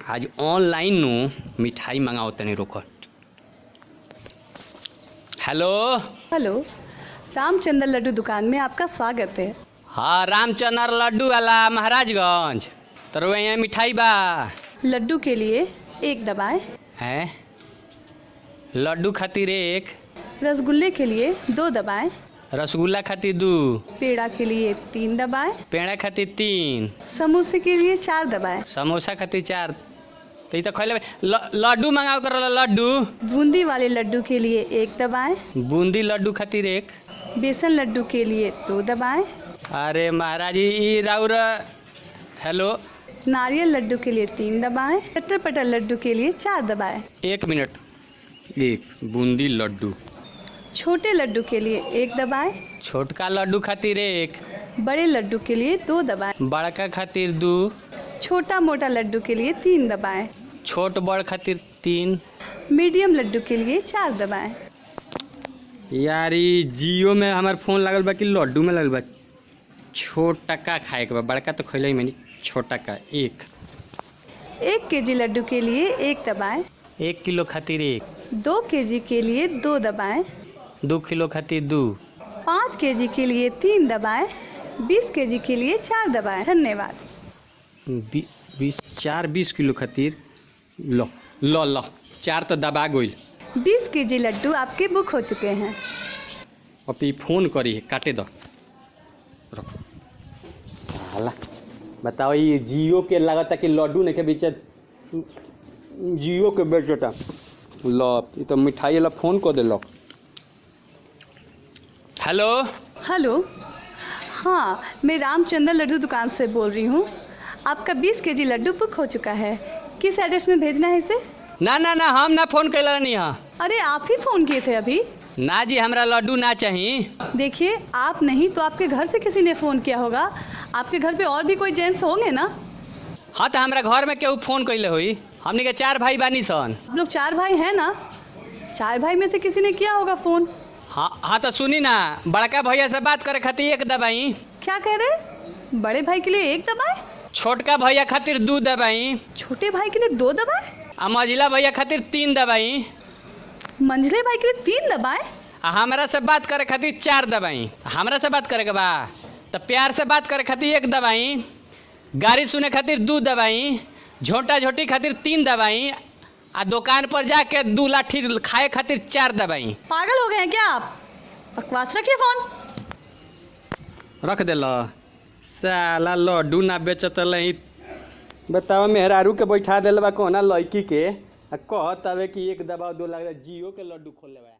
आज ऑनलाइन नु मिठाई मंगाओ तनी रोको। हेलो हेलो, रामचंद्र लड्डू दुकान में आपका स्वागत है। हाँ, रामचंद्र लड्डू वाला महाराजगंज। तो यहाँ मिठाई बा। लड्डू के लिए एक दबाएं, है लड्डू खातिर एक, रसगुल्ले के लिए 2 दबाएं, रसगुल्ला खातिर 2, पेड़ा के लिए 3 दबाएं, पेड़ा खातिर 3, समोसे के लिए 4 दबाएं, समोसा खातिर 4। तो ये तो खैले लड्डू मंगाओ कर लड्डू। बूंदी वाले लड्डू के लिए 1 दबाएं, बूंदी लड्डू खातिर 1, बेसन लड्डू के लिए 2 दबाएं, अरे महाराज ई राउर। हेलो, नारियल लड्डू के लिए 3 दबाएं, चटर पटर लड्डू के लिए 4 दबाएं, 1 मिनट। एक बूंदी लड्डू, छोटे लड्डू के लिए 1 दबाएं, छोटका लड्डू खातिर 1, बड़े लड्डू के लिए 2 दबाएं, बड़का खातिर 2, छोटा मोटा लड्डू के लिए 3 दबाएं, छोट बड़ खातिर 3। मीडियम लड्डू के लिए 4 दबाएं। यार ई जियो में हमार फोन लागल बा कि लड्डू में लागल बा? छोटा का खाए के बा, बड़का तो खैले ही मैंने। छोटा का 1 केजी लड्डू के लिए 1 दबाएं, 1 किलो खातिर 1, 2 केजी के लिए 2 दबाएं, 2 किलो खातिर 2, 5 केजी के लिए 3 दबाएं, 20 केजी के लिए 4 दबाएं। धन्यवाद। 20 किलो खातिर लो लो लो 4 तो दबा गई। 20 केजी लड्डू आपके बुक हो चुके हैं। अब तो फोन करी है, काटे दो। रखो साला, बताओ ये जियो के लागता कि लड्डू नहीं के बीच जियो के बेचता। लो ये तो मिठाई वाला फोन कर दिलो। हेलो हेलो, हाँ, मैं रामचंद्र लड्डू दुकान से बोल रही हूँ। आपका 20 केजी लड्डू बुक हो चुका है। किस एड्रेस में भेजना है इसे? ना ना ना, हम ना फोन कैला नहीं। हाँ अरे आप ही फ़ोन किए थे अभी। ना जी, हमरा लड्डू ना चाहिए। देखिए, आप नहीं तो आपके घर से किसी ने फ़ोन किया होगा। आपके घर पे और भी कोई जेंट्स होंगे ना? हाँ, तो हमरा घर में केहू फोन कैले हुई। हमने के 4 भाई बानी सन। आप लोग 4 भाई हैं ना? 4 भाई में से किसी ने किया होगा फ़ोन। हाँ तो सुनी ना, बड़का भैया से बात करे खातिर 1 दबाई। क्या कह रहे? बड़े भाई के लिए 1 दबाएं, छोटका भैया खातिर 2 दबाई, छोटे भाई के लिए 2 दबाएं, आ मझिला भैया खातिर 3 दबाई, मंझले भाई के लिए 3 दबाएं। आ हमरा से बात करे खातिर 4 दबाई। हमरा से बात करे के बा तो प्यार से बात करे खातिर 1 दबाई, गाड़ी सुने खातिर 2 दबाई, झोटा झोटी खातिर 3 दबाई, आ दुकान पर जाके 2 लाठी खाए खातिर 4 दबाई। पागल हो गए हैं क्या आप? बकवास रखिए फ़ोन। रख दे लो साला, लड्डू ना बेचत लही। बताओ, मेहरारू के बैठा दिल बा कोना लड़की के, कहत आवे कि 1 दबाओ 2 लग जियो के लड्डू खोल ले बा।